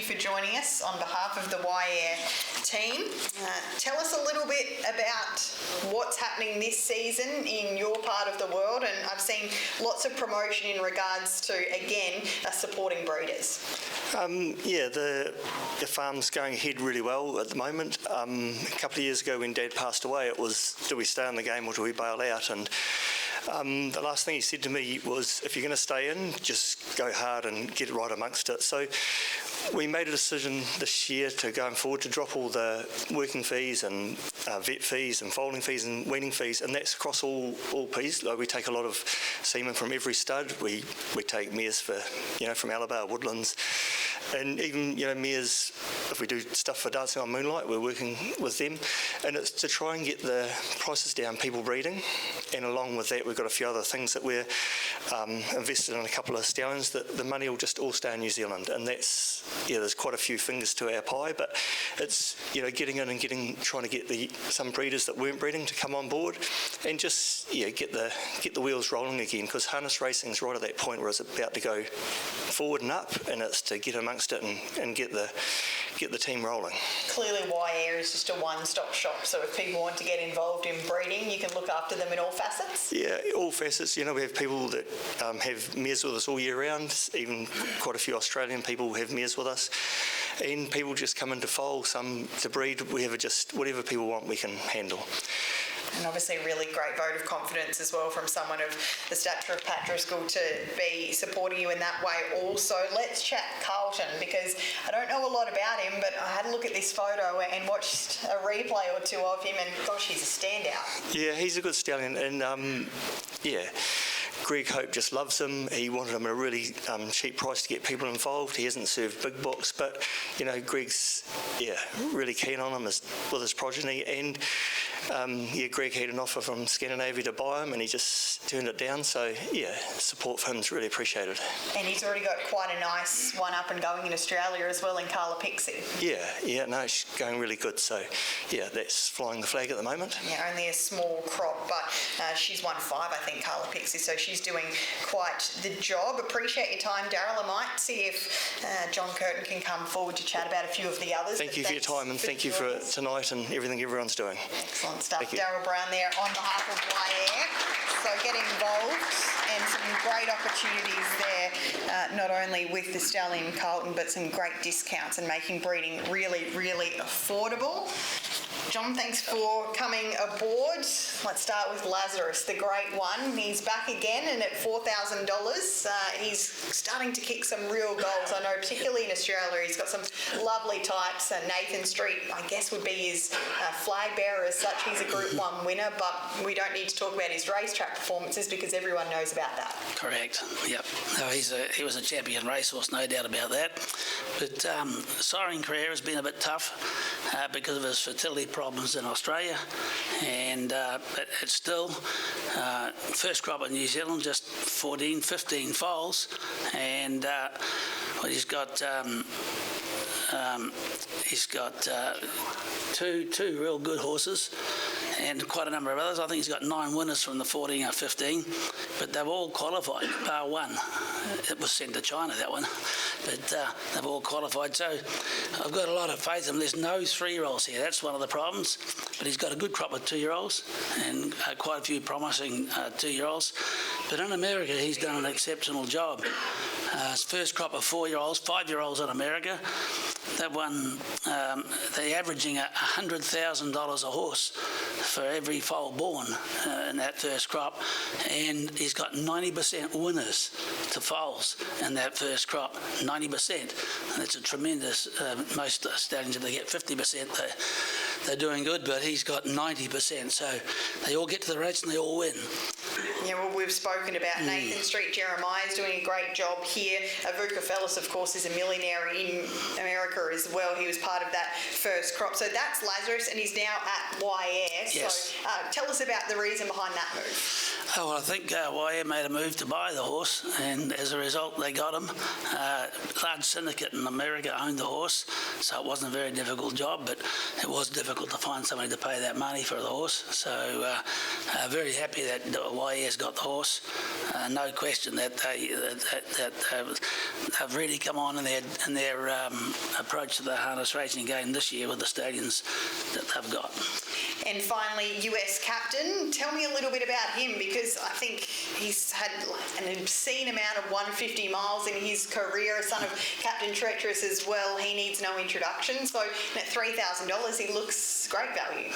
you for joining us on behalf of the Eyre team. Tell us a little bit about what's happening this season in your part of the world, and I've seen lots of promotion in regards to, again, supporting breeders. The farm's going ahead really well at the moment. A couple of years ago when Dad passed away, it was, do we stay in the game or do we bail out? And the last thing he said to me was, if you're going to stay in, just go hard and get right amongst it. So we made a decision this year to going forward to drop all the working fees and vet fees and foaling fees and weaning fees, and that's across all peas. Like, we take a lot of semen from every stud. We take mares from Alabama Woodlands, and even mares, if we do stuff for Dancing on Moonlight, we're working with them, and it's to try and get the prices down, people breeding, and along with that we've got a few other things that we're invested in, a couple of stallions that the money will just all stay in New Zealand, and that's, there's quite a few fingers to our pie, but it's getting in and trying to get some breeders that weren't breeding to come on board and just get the wheels rolling again, because harness racing is right at that point where it's about to go forward and up, and it's to get amongst it and get the team rolling. Clearly Eyre is just a one-stop shop, so if people want to get involved in breeding, you can look after them in all facets? Yeah, all facets. We have people that have mares with us all year round, even quite a few Australian people have mares with us, and people just come in to foal, some to breed. We have just whatever people want we can handle. And obviously a really great vote of confidence as well from someone of the stature of Pat Driscoll to be supporting you in that way also. Let's chat Carlton, because I don't know a lot about him, but I had a look at this photo and watched a replay or two of him, and gosh, he's a standout. Yeah, he's a good stallion, and Greg Hope just loves him. He wanted him at a really cheap price to get people involved. He hasn't served big bucks, but Greg's really keen on him with his progeny, and Greg had an offer from Scandinavia to buy him and he just turned it down, so support for him is really appreciated. And he's already got quite a nice one up and going in Australia as well in Carla Pixie. She's going really good, so that's flying the flag at the moment. Only a small crop, but she's won 5, I think, Carla Pixie, so she's doing quite the job. Appreciate your time, Daryl. I might see if John Curtin can come forward to chat about a few of the others. Thank you for your time, and thank you for tonight and everything everyone's doing. Excellent stuff. Daryl Brown there on behalf of Eyre. So get involved, and some great opportunities there, not only with the Stallion Carlton, but some great discounts and making breeding really, really affordable. John, thanks for coming aboard. Let's start with Lazarus, the great one. He's back again, and at $4,000, he's starting to kick some real goals. I know, particularly in Australia, he's got some lovely types. Nathan Street, I guess, would be his flag bearer as such. He's a Group 1 winner, but we don't need to talk about his racetrack performances because everyone knows about that. Correct, yep. No, he was a champion racehorse, no doubt about that. But siring career has been a bit tough because of his fertility problems in Australia, and but it's still first crop in New Zealand, just 15 foals, and he's got two real good horses and quite a number of others. I think he's got 9 winners from the 14 or 15, but they've all qualified, bar one. It was sent to China, that one, but they've all qualified. So I've got a lot of faith in him. There's no 3-year-olds here. That's one of the problems, but he's got a good crop of 2-year-olds and quite a few promising 2-year-olds. But in America, he's done an exceptional job. His first crop of 4-year-olds, 5-year-olds in America, that one, they're averaging $100,000 a horse for every foal born in that first crop, and he's got 90% winners to foals in that first crop, 90%. And it's a tremendous, most stallions, if they get 50%, they're doing good, but he's got 90%, so they all get to the race and they all win. Yeah, well, we've spoken about Nathan Street. Jeremiah's doing a great job here. Avuka Fellis, of course, is a millionaire in America as well. He was part of that first crop. So that's Lazarus, and he's now at Eyre. Yes. So tell us about the reason behind that move. Oh, well, I think Eyre made a move to buy the horse, and as a result, they got him. Large syndicate in America owned the horse, so it wasn't a very difficult job, but it was difficult to find somebody to pay that money for the horse. So very happy that Eyre's got the horse. no question that they've really come on in their approach to the harness racing game this year with the stallions that they've got. And finally, US captain. Tell me a little bit about him, because I think he's had an obscene amount of 150 miles in his career, a son of Captain Treacherous as well. He needs no introduction. So at $3,000, he looks great value.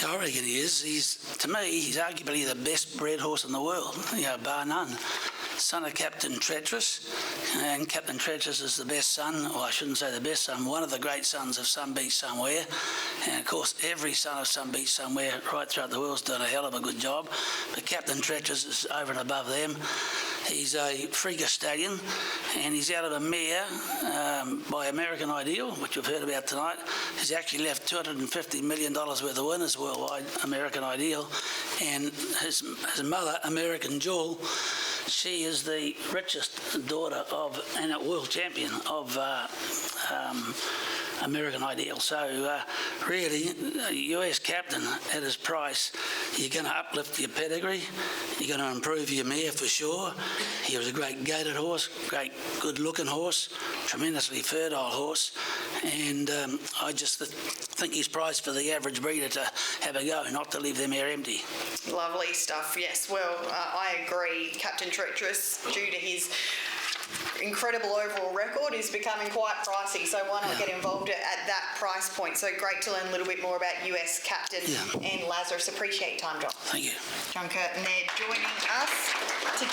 I reckon he is. To me, he's arguably the best bred horse in the world, bar none. Son of Captain Treacherous, and Captain Treacherous is the best son, or I shouldn't say the best son, one of the great sons of Some Beach Somewhere. And of course, every son of Some Beach Somewhere right throughout the world's done a hell of a good job. But Captain Treacherous is over and above them. He's a freakish stallion, and he's out of a mare by American Ideal, which we've heard about tonight. He's actually left $250 million worth of winners worldwide, American Ideal. And his mother, American Jewel, she is the richest daughter of and a world champion of American Ideal. So really, US captain at his price, you're going to uplift your pedigree, you're going to improve your mare for sure. He was a great gaited horse, great good looking horse, tremendously fertile horse, and I just think he's priced for the average breeder to have a go, not to leave their mare empty. Lovely stuff, yes. Well, I agree. Captain Treacherous, due to his incredible overall record, is becoming quite pricey, so why not get involved at that price point? So great to learn a little bit more about US captain and Lazarus. Appreciate your time, John. Thank you. John Curtin there joining us to